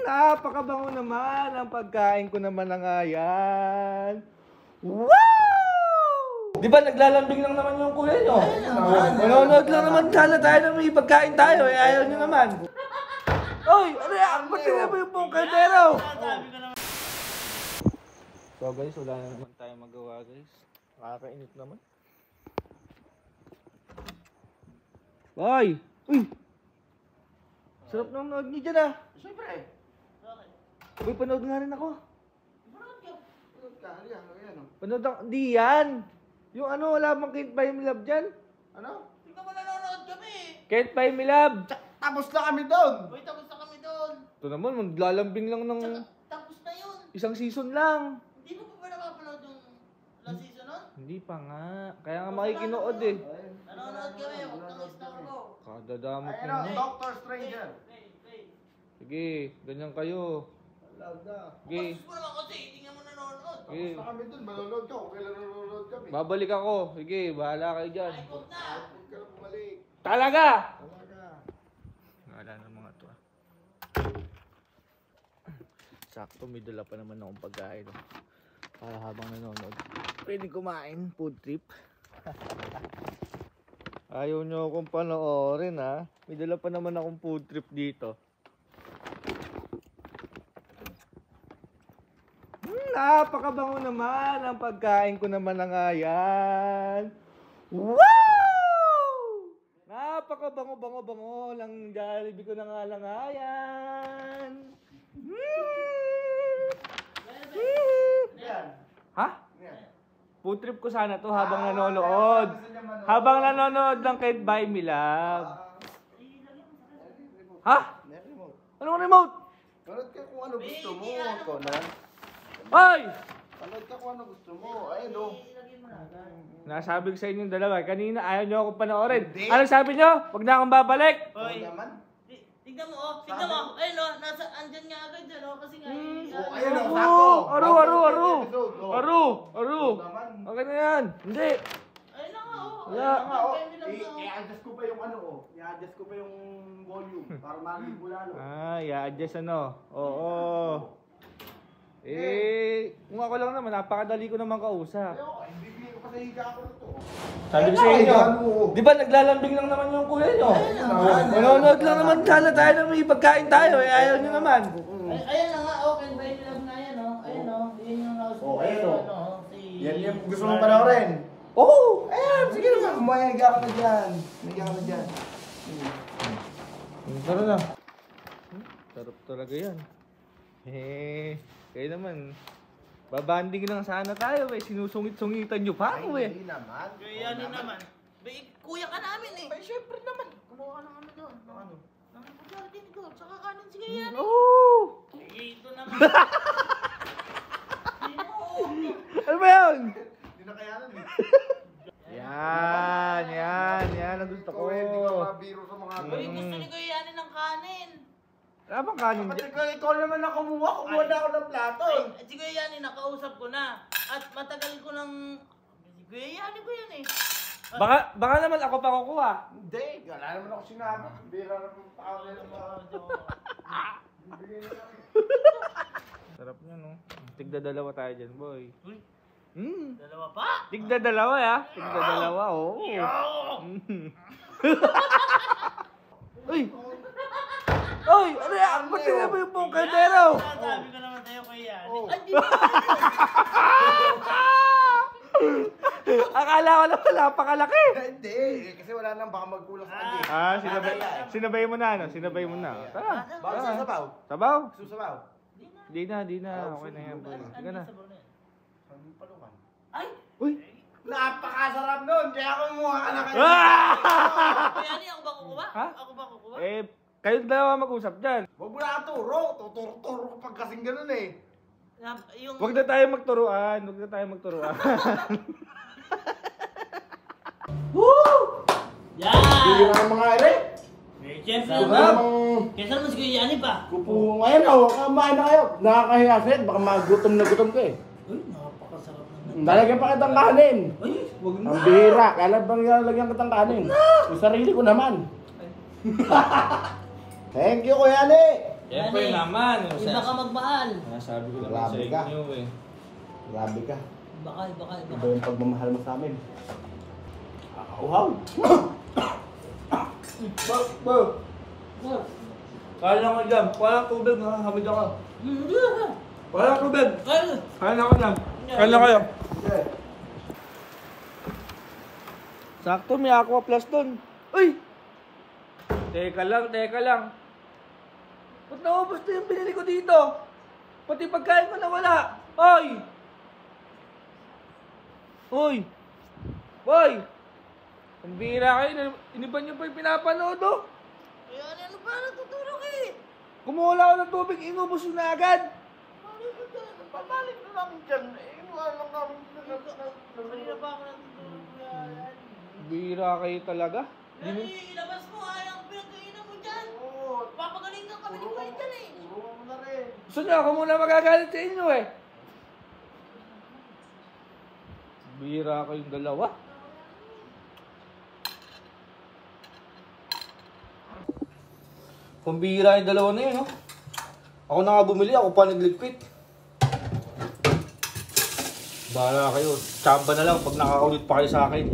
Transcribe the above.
Napakabango naman ang pagkain ko naman na nga yan. Wow! Di ba naglalambing lang naman yung kuya nyo? Manonood lang naman sana tayo na may pagkain tayo. Eh, ayaw nyo naman. Oy! Ano yan? Ba't tingnan mo yung pong kaldero? So guys, wala na naman tayo magawa guys. Nakakainit naman. Boy! Uy! Sarap nang nood niyo dyan ah. Siyempre. Uy, panood nga rin ako. Panood ka. Panood ka. Halika. Ayan o. Panood ako. Di yan. Yung ano, wala bang Can't Buy Me Love dyan? Ano? Tingnan mo nanonood kami. Can't Buy Me Love. Tapos na kami doon. Uy, tapos na kami doon. Ito naman, maglalambing lang ng Tapos na yun. isang season lang. Hindi mo pa ba nakapanood yung last season nun? Hindi pa nga. Kaya nga makikinood eh. Nanonood kami. Huwag kang istorbo. Kadadamot Ayun nyo. o, Doctor Stranger. Sige, ganyan kayo. Alam na. Sige. Tapos mo naman kasi, hindi nga mo nanonood. Sige. Tapos na kami doon. Manonood ka. Kung kailan nanonood kami. Babalik ako. Sige, bahala kayo dyan. Ay, huwag na. Huwag ka na bumalik. Talaga! Talaga. Wala na mga to ah. Sakto, may dala pa naman akong pagkain. Para habang nanonood. Pwede kumain, food trip. Ayaw nyo akong panoorin ha. May dala pa naman akong food trip dito. Napakabango naman ang pagkain ko naman na nga yan. Wow! Napakabango-bango-bango lang Jollibee ko na nga lang nga yan. Ha? Food trip ko sana to habang nanonood. Habang nanonood ng Can't Buy Me Love. Ha? Anong remote? Panood ka kung ano gusto mo, Conan. Hoy! Panood ka kung ano gusto mo. Ayun o. Nasabi ko sa inyong dalawa, kanina ayaw nyo akong panoorin. Anong sabi nyo? Huwag na akong babalik. Hoy. naman. Tignan mo, oh. Tignan mo. Ayun, oh. Andyan nga agad dyan, oh. Kasi nga, Ayun o, Oo, sako. Aru. Okay na yan. Hindi. ayun na nga, oh. Wala. Ayun na nga, oh. I-adjust ko pa yung ano o. I-adjust ko pa yung volume para maligo lalo. I-adjust ano. Oo. Kung ako lang naman, napakadali ko naman kausap. Hindi ko pa sa higa ako nito. Sabi ko sa inyo, di ba naglalambing lang naman yung kuya nyo? Manonood lang naman sana tayo na may pagkain tayo. Eh, ayaw nyo naman. Ayun na nga, oh. Can buy me love na yan, oh. Ayun, oh. Yun yung house. Ayun, oh. Ano, si... Yan yung gusto mong panoorin. Oo. Ayan, sige naman. Mahiga ka na dyan. Mahiga ka na dyan. Tara na. Sarap talaga yan. Kayo naman. Babanding lang sana tayo eh. Sinusungit-sungitan nyo pa ako eh. Hindi naman. Kaya yan naman. Kuya ka namin, eh. Ay, syempre naman. Kumuha ka ng ano doon. Ano? Ng pagkarin ko. Tsaka kanin si Kaya yan. Oo. Sige, ito naman. Ano ba yun? Hindi na kayanan eh. Yan ang gusto ko. Hindi ka mabiro sa mga Uy, gusto ni Kuya Yanin ng kanin. Wala bang kanin Kapatid dyan? ko, ikaw naman na kumuha. Kumuha na ako ng plato. Ay, si Kuya Yanin, nakausap ko na. At matagal ko nang... Si Kuya Yanin ko yan, eh. Baka naman ako pa kukuha. Hindi. Wala naman ako sinabi. Bira naman pa ako ng mga... Sarap niya no. Tigda dalawa tayo dyan boy. Uy, Hmm. dalawa pa? Tigda dalawa ya. Tigda dalawa oh. Uy! Uy! Ano yan? Ba't tingnan mo yung pong kaldero? Sabi ko naman sa'yo, Kuya Yanin. Oh. Ay, di ba? Akala ko naman napakalaki. Hindi. Kasi wala nang baka magkulang sa kanya. Sinabay mo na ano? Sinabay mo na. Tara. Baka susabaw. Sabaw? Susabaw. Di na. Okay na yan boy. Sige na. Ang palungan. Ay! Uy! Napakasarap nun. Kaya kumuha ka na kayo. Kuya Yanin, ako ba kukuha? Ha? Ako ba kukuha? Kayo dalawa mag-usap dyan. Huwag mo na turo. Tuturo ko pag kasing ganun eh. Yung... Huwag na tayo magturuan. Woo! Hindi Yan! na mga ere. Siyempre Sarap. naman. Kesa naman si Kuya Yanin pa. Kupo ngayon ako. Kamain na kayo. Nakakahiya sa'yo. Baka magutom na gutom ka eh. Uy, napakasarap naman. Lalagyan pa kitang kanin. Uy, wag na. Ang bihira. Kaya bang lalagyan kitang kanin? Yung sarili ko naman. Thank you, Kuya Ani. Siyempre Yani, naman. Iba ka magmahal. Sabi ko naman Grabe sa ka. inyo eh. Grabe ka. Iba ka. Iba yung pagmamahal mo sa amin. Wow! Kaya ko dyan. Walang tubig, nakakamid ako. Walang tubig. Kaya. Kaya ko dyan. Kaya kayo. Sakto, may aqua plus doon. Uy! Teka lang. Ba't naubos na yung binili ko dito? Pati pagkain ko nawala. Hoy! Boy! Ang bira kayo. Iniban niyo pa yung pinapanood, oh. Kaya ano ba natutulog eh? Kumuha ako ng tubig, inubos yun na agad. Pabalik na namin dyan. Wala lang namin. Kanina pa ako natutulog kuya. Bira kayo talaga. Yani, ilabas mo ang pinagkainan mo dyan. Oo. Papagaling ka kami ni kuya dyan eh. Tulungan mo na rin. Gusto niyo ako muna magagalit sa inyo eh. Bira kayong dalawa. Pambira yung dalawa na yun, no? Ako na nga bumili, ako pa nagligpit. Bahala kayo. Tsamba na lang pag nakakaulit pa kayo sa akin.